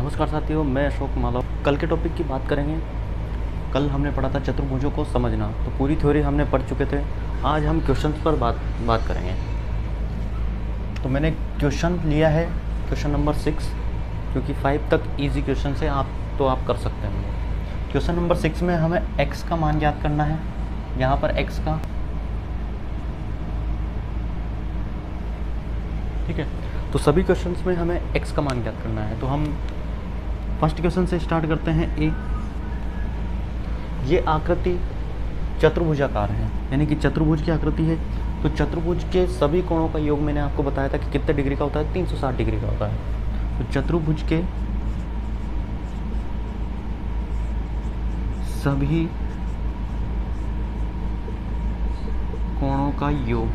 नमस्कार साथियों, मैं अशोक मालव। कल के टॉपिक की बात करेंगे। कल हमने पढ़ा था चतुर्भुजों को समझना, तो पूरी थ्योरी हमने पढ़ चुके थे। आज हम क्वेश्चंस पर बात करेंगे। तो मैंने क्वेश्चन लिया है क्वेश्चन नंबर 6, क्योंकि 5 तक इजी क्वेश्चन है, आप कर सकते हैं। क्वेश्चन नंबर 6 में हमें x का मान ज्ञात करना है। यहाँ पर x का, ठीक है। तो सभी क्वेश्चंस में हमें x का मान ज्ञात करना है। तो हम फर्स्ट क्वेश्चन से स्टार्ट करते हैं। ये आकृति चतुर्भुजाकार है, यानी कि चतुर्भुज की आकृति है। तो चतुर्भुज के सभी कोणों का योग मैंने आपको बताया था कि कितने डिग्री का होता है, 360 डिग्री का होता है। तो चतुर्भुज के सभी कोणों का योग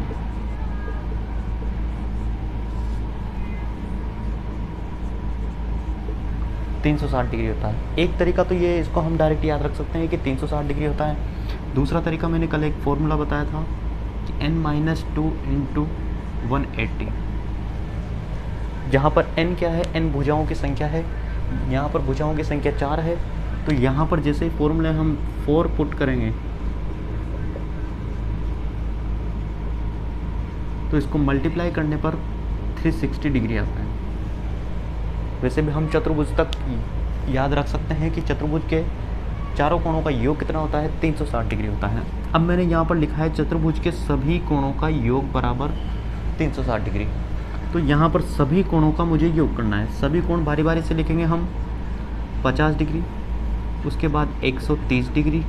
360 डिग्री होता है। एक तरीका तो ये, इसको हम डायरेक्ट याद रख सकते हैं कि 360 डिग्री होता है। दूसरा तरीका मैंने कल एक फॉर्मूला बताया था कि n-2 इंटू 180, जहाँ पर n क्या है, n भुजाओं की संख्या है। यहाँ पर भुजाओं की संख्या 4 है। तो यहाँ पर जैसे फॉर्मूले हम 4 पुट करेंगे तो इसको मल्टीप्लाई करने पर 360 डिग्री आता है। वैसे भी हम चतुर्भुज तक याद रख सकते हैं कि चतुर्भुज के चारों कोणों का योग कितना होता है, 360 डिग्री होता है। अब मैंने यहाँ पर लिखा है चतुर्भुज के सभी कोणों का योग बराबर 360 डिग्री। तो यहाँ पर सभी कोणों का मुझे योग करना है। सभी कोण बारी बारी से लिखेंगे हम। 50 डिग्री, उसके बाद 130 डिग्री,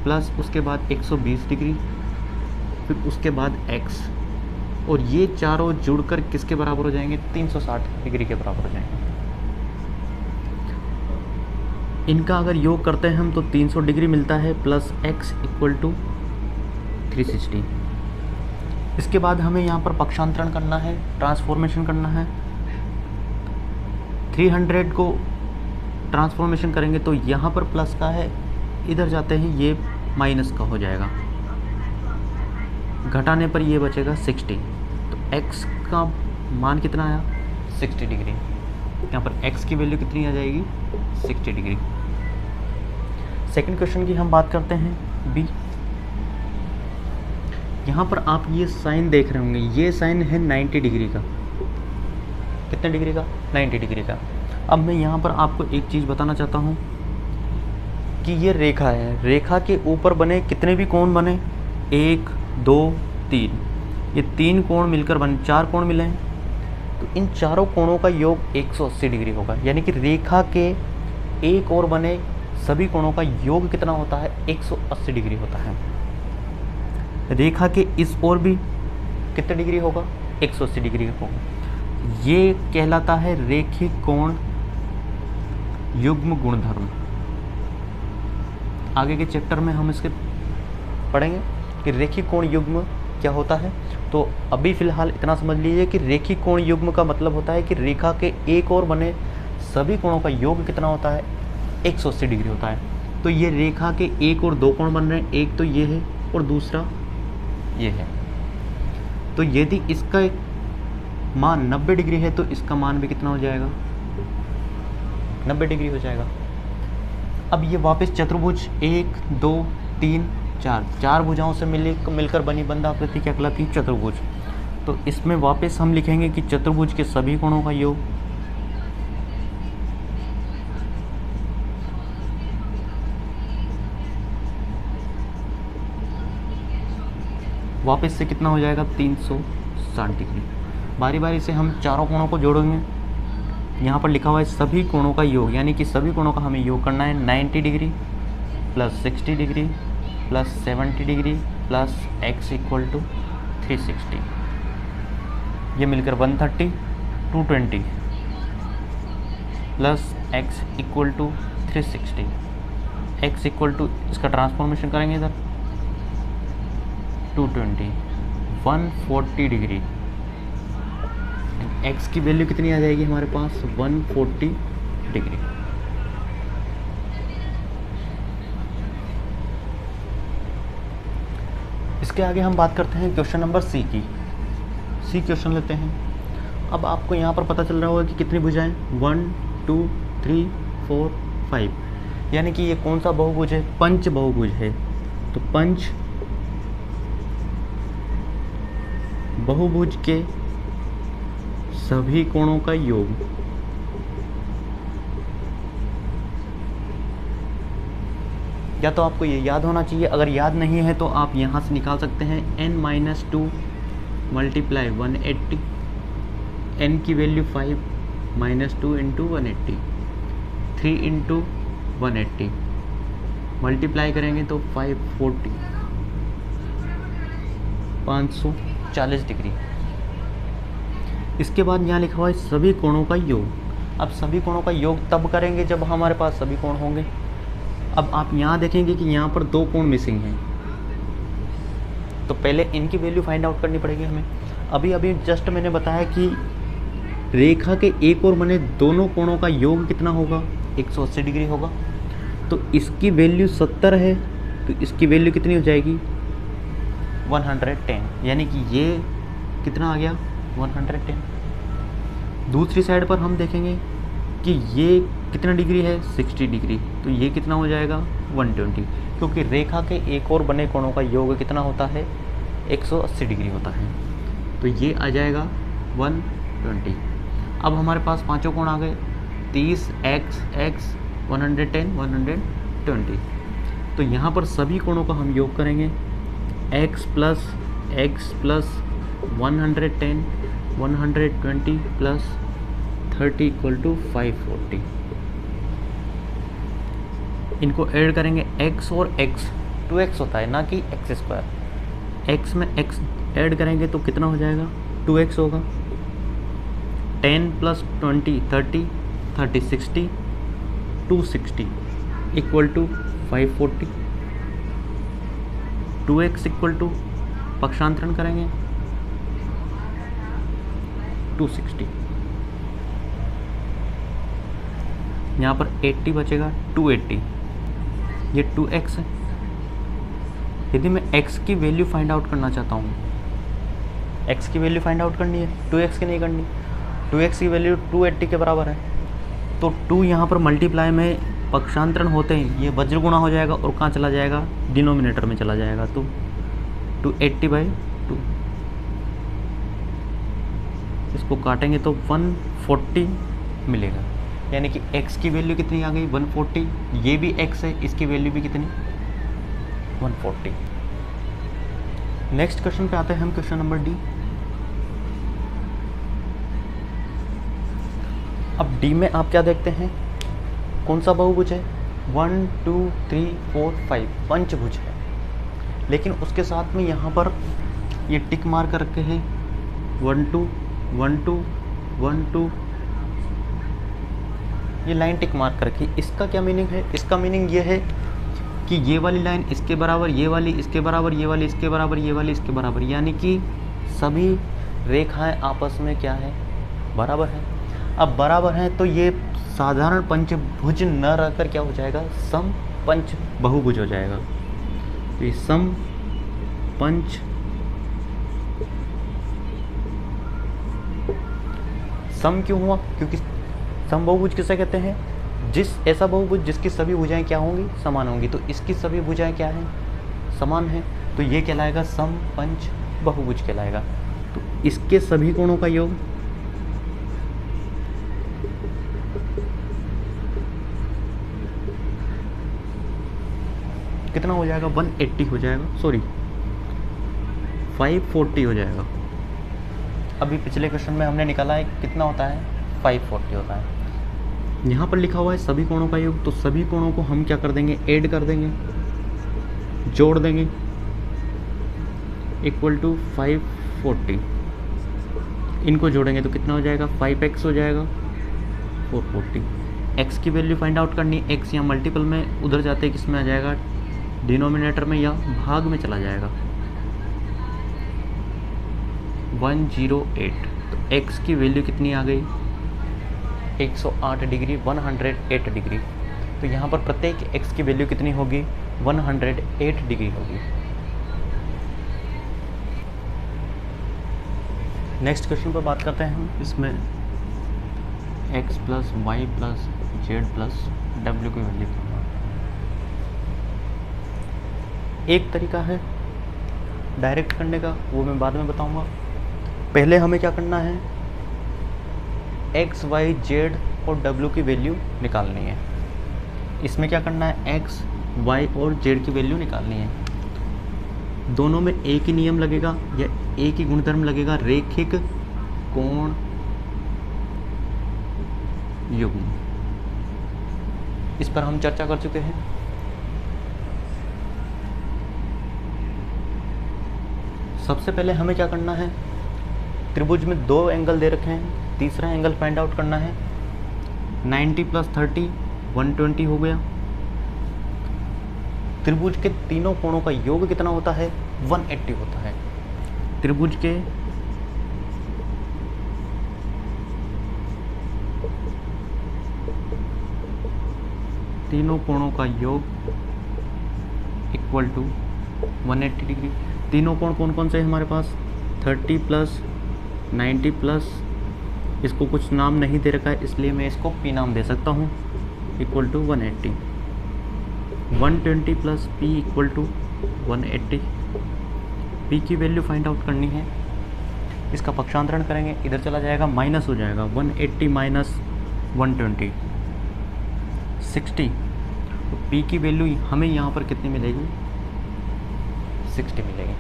प्लस उसके बाद 120 डिग्री, फिर उसके बाद x, और ये चारों जुड़कर किसके बराबर हो जाएंगे, 360 डिग्री के बराबर हो जाएंगे। इनका अगर योग करते हैं हम तो 300 डिग्री मिलता है, प्लस x इक्वल टू 360। इसके बाद हमें यहाँ पर पक्षांतरण करना है, ट्रांसफॉर्मेशन करना है। 300 को ट्रांसफॉर्मेशन करेंगे तो यहाँ पर प्लस का है, इधर जाते हैं ये माइनस का हो जाएगा, घटाने पर ये बचेगा 60। तो x का मान कितना आया, 60 डिग्री। यहाँ पर x की वैल्यू कितनी आ जाएगी, 60 डिग्री। सेकंड क्वेश्चन की हम बात करते हैं b। यहाँ पर आप ये साइन देख रहे होंगे, ये साइन है 90 डिग्री का। कितने डिग्री का, 90 डिग्री का। अब मैं यहाँ पर आपको एक चीज़ बताना चाहता हूँ कि ये रेखा है, रेखा के ऊपर बने कितने भी कोण बने, 1 2 3, ये 3 कोण मिलकर बने 4 कोण मिले हैं। तो इन चारों कोणों का योग 180 डिग्री होगा, यानी कि रेखा के एक और बने सभी कोणों का योग कितना होता है, 180 डिग्री होता है। रेखा के इस ओर भी कितने डिग्री होगा, 180 डिग्री होगा। ये कहलाता है रेखिक कोण युग्म गुणधर्म। आगे के चैप्टर में हम इसके पढ़ेंगे कि रेखिक कोण युग्म क्या होता है। तो अभी फ़िलहाल इतना समझ लीजिए कि रेखिक कोण युग्म का मतलब होता है कि रेखा के एक और बने सभी कोणों का योग कितना होता है, 180 डिग्री होता है। तो ये रेखा के एक और 2 कोण बन रहे हैं, एक तो ये है और दूसरा ये है। तो यदि इसका मान 90 डिग्री है तो इसका मान भी कितना हो जाएगा, 90 डिग्री हो जाएगा। अब ये वापस चतुर्भुज 1 2 3 4 भुजाओं से मिलकर बनी बंद आकृति क्या कहलाती है, चतुर्भुज। तो इसमें वापस हम लिखेंगे कि चतुर्भुज के सभी कोणों का योग वापस से कितना हो जाएगा, 360 डिग्री। बारी बारी से हम चारों कोणों को जोड़ेंगे। यहाँ पर लिखा हुआ है सभी कोणों का योग, यानी कि सभी कोणों का हमें योग करना है। 90 degree plus 60 degree plus 70 degree plus x equal to 360, ये मिलकर 130, 220 plus x equal to 360, x equal to, इसका ट्रांसफॉर्मेशन करेंगे इधर, 220, 140 डिग्री। x की वैल्यू कितनी आ जाएगी हमारे पास, 140 डिग्री। इसके आगे हम बात करते हैं क्वेश्चन नंबर सी की। सी क्वेश्चन लेते हैं। अब आपको यहाँ पर पता चल रहा होगा कि कितनी भुजाएं, 1 2 3 4 5, यानी कि ये कौन सा बहुभुज है? पंच बहुभुज है। तो पंच बहुभुज के सभी कोणों का योग या तो आपको ये याद होना चाहिए, अगर याद नहीं है तो आप यहाँ से निकाल सकते हैं n-2 मल्टीप्लाई 180, n की वैल्यू 5 -2 इंटू 180, 3 इंटू 180 मल्टीप्लाई करेंगे तो 540 540 डिग्री। इसके बाद यहाँ लिखा हुआ है सभी कोणों का योग। अब सभी कोणों का योग तब करेंगे जब हमारे पास सभी कोण होंगे। अब आप यहाँ देखेंगे कि यहाँ पर 2 कोण मिसिंग हैं, तो पहले इनकी वैल्यू फाइंड आउट करनी पड़ेगी हमें। अभी जस्ट मैंने बताया कि रेखा के एक और बने दोनों कोणों का योग कितना होगा? 180 डिग्री होगा। तो इसकी वैल्यू 70 है, तो इसकी वैल्यू कितनी हो जाएगी? 110, यानी कि ये कितना आ गया? 110। दूसरी साइड पर हम देखेंगे कि ये कितना डिग्री है? 60 डिग्री, तो ये कितना हो जाएगा? 120, क्योंकि रेखा के एक और बने कोणों का योग कितना होता है? 180 डिग्री होता है, तो ये आ जाएगा 120। अब हमारे पास पांचों कोण आ गए, 30 x 110 120। तो यहाँ पर सभी कोणों का हम योग करेंगे, x plus 110 120 plus 30 equal to 540। इनको ऐड करेंगे, x और x 2x होता है ना कि x²। x में x ऐड करेंगे तो कितना हो जाएगा? 2x होगा। 10 plus 20 30 30 60 260 equal to 540। 2x equal to पक्षांतरण करेंगे 260, यहाँ पर 80 बचेगा, 280, ये 2x है। यदि मैं x की वैल्यू फाइंड आउट करना चाहता हूँ, x की वैल्यू फाइंड आउट करनी है, 2x की नहीं करनी। 2x की वैल्यू 280 के बराबर है, तो 2 यहाँ पर मल्टीप्लाई में पक्षांतरण होते ही ये वज्र गुणा हो जाएगा और कहाँ चला जाएगा? डिनोमिनेटर में चला जाएगा। तो 280/2, इसको काटेंगे तो 140 मिलेगा, यानी कि x की वैल्यू कितनी आ गई? 140। ये भी x है, इसकी वैल्यू भी कितनी? 140। नेक्स्ट क्वेश्चन पे आते हैं हम, क्वेश्चन नंबर डी। अब डी में आप क्या देखते हैं? कौन सा बहुभुज है? 1 2 3 4 5 पंचभुज है, लेकिन उसके साथ में यहाँ पर ये टिक मार कर रखे हैं 1 2 1 2 1 2, ये लाइन टिक मार करके। इसका क्या मीनिंग है? इसका मीनिंग ये है कि ये वाली लाइन इसके बराबर, ये वाली इसके बराबर, ये वाली इसके बराबर, ये वाली इसके बराबर, यानी कि सभी रेखाएं आपस में क्या है? बराबर है। अब बराबर हैं तो ये साधारण पंचभुज न रहकर क्या हो जाएगा? सम पंच बहुभुज हो जाएगा। तो ये सम पंच सम क्यों हुआ? क्योंकि सम बहुभुज किसे कहते हैं? ऐसा बहुभुज जिसकी सभी भुजाएं क्या होंगी? समान होंगी। तो इसकी सभी भुजाएं क्या हैं? समान हैं, तो ये कहलाएगा सम पंच बहुभुज कहलाएगा। तो इसके सभी कोणों का योग कितना हो जाएगा? 180 हो जाएगा, सॉरी 540 हो जाएगा। अभी पिछले क्वेश्चन में हमने निकाला है कितना होता है? 540 होता है। यहाँ पर लिखा हुआ है सभी कोणों का योग, तो सभी कोणों को हम क्या कर देंगे? ऐड कर देंगे, जोड़ देंगे, इक्वल टू 540। इनको जोड़ेंगे तो कितना हो जाएगा? 5x हो जाएगा 440। x की वैल्यू फाइंड आउट करनी, x यहाँ मल्टीपल में उधर जाते किस में आ जाएगा? डिनोमिनेटर में या भाग में चला जाएगा। 108, तो x की वैल्यू कितनी आ गई? 108 डिग्री, 108 डिग्री। तो यहाँ पर प्रत्येक x की वैल्यू कितनी होगी? 108 डिग्री होगी। नेक्स्ट क्वेश्चन पर बात करते हैं हम। इसमें x plus y plus z plus डब्ल्यू की वैल्यू करना। एक तरीका है डायरेक्ट करने का, वो मैं बाद में बताऊंगा। पहले हमें क्या करना है, एक्स वाई जेड और डब्ल्यू की वैल्यू निकालनी है। इसमें क्या करना है, एक्स वाई और जेड की वैल्यू निकालनी है। दोनों में एक ही नियम लगेगा या एक ही गुणधर्म लगेगा, रैखिक कोण युग्म। इस पर हम चर्चा कर चुके हैं। सबसे पहले हमें क्या करना है, त्रिभुज में दो एंगल दे रखे हैं, तीसरा एंगल फाइंड आउट करना है। 90 + 30 120 हो गया। त्रिभुज के तीनों कोणों का योग कितना होता है, 180 होता है। त्रिभुज के तीनों कोणों का योग = 180 डिग्री। तीनों कोण कौन कौन से हैं हमारे पास, 30 + 90 प्लस, इसको कुछ नाम नहीं दे रखा है इसलिए मैं इसको P नाम दे सकता हूँ, = 180। 120 + P = 180। P की वैल्यू फाइंड आउट करनी है। इसका पक्षांतरण करेंगे, इधर चला जाएगा, माइनस हो जाएगा। 180 - 120 60। तो P की वैल्यू हमें यहाँ पर कितनी मिलेगी, 60 मिलेगी।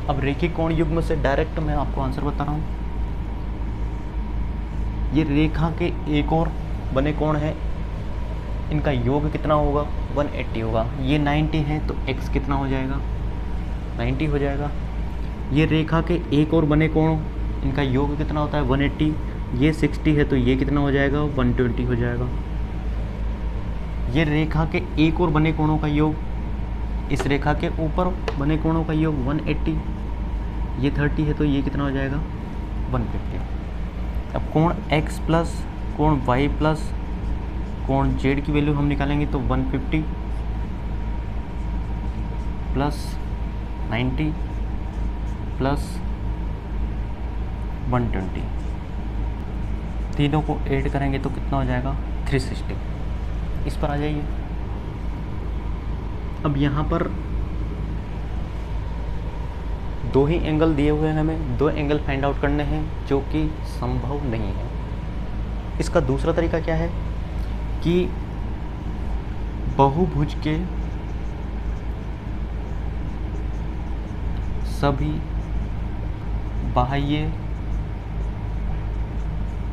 अब रेखिक कोण युग्म से डायरेक्ट मैं आपको आंसर बता रहा हूँ। ये रेखा के एक और बने कोण है, इनका योग कितना होगा, 180 होगा। ये 90 है तो x कितना हो जाएगा, 90 हो जाएगा। ये रेखा के एक और बने कोण, इनका योग कितना होता है, 180। ये 60 है तो ये कितना हो जाएगा, 120 हो जाएगा। ये रेखा के एक और बने कोणों का योग, इस रेखा के ऊपर बने कोणों का योग 180। ये 30 है तो ये कितना हो जाएगा, 150। अब कोण x प्लस कोण y प्लस कोण z की वैल्यू हम निकालेंगे तो 150 + 90 + 120, तीनों को ऐड करेंगे तो कितना हो जाएगा, 360। इस पर आ जाइए। अब यहाँ पर दो ही एंगल दिए हुए हैं, हमें दो एंगल फाइंड आउट करने हैं जो कि संभव नहीं है। इसका दूसरा तरीका क्या है कि बहुभुज के सभी बाह्य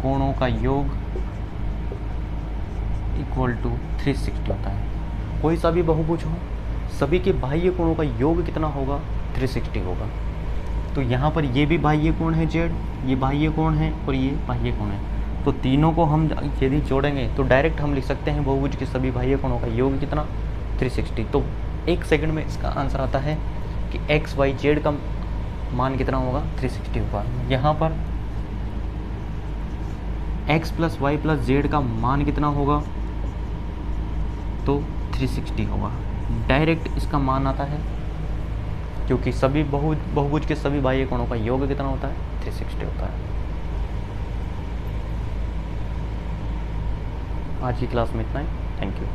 कोणों का योग = 360 होता है। कोई सा भी बहुभुज हो, सभी के बाह्य कोणों का योग कितना होगा, 360 होगा। तो यहाँ पर ये भी बाह्य कोण है z, ये बाह्य कोण है और ये बाह्य कोण है। तो तीनों को हम यदि जोड़ेंगे तो डायरेक्ट हम लिख सकते हैं बहुभुज के सभी बाह्य कोणों का योग कितना, 360। तो 1 सेकंड में इसका आंसर आता है कि x y z का मान कितना होगा, 360 होगा। यहाँ पर x + y + z का मान कितना होगा, तो 360 होगा। डायरेक्ट इसका मान आता है क्योंकि सभी बहुभुज के सभी बाह्य कोणों का योग कितना होता है, 360 होता है। आज की क्लास में इतना ही। Thank you.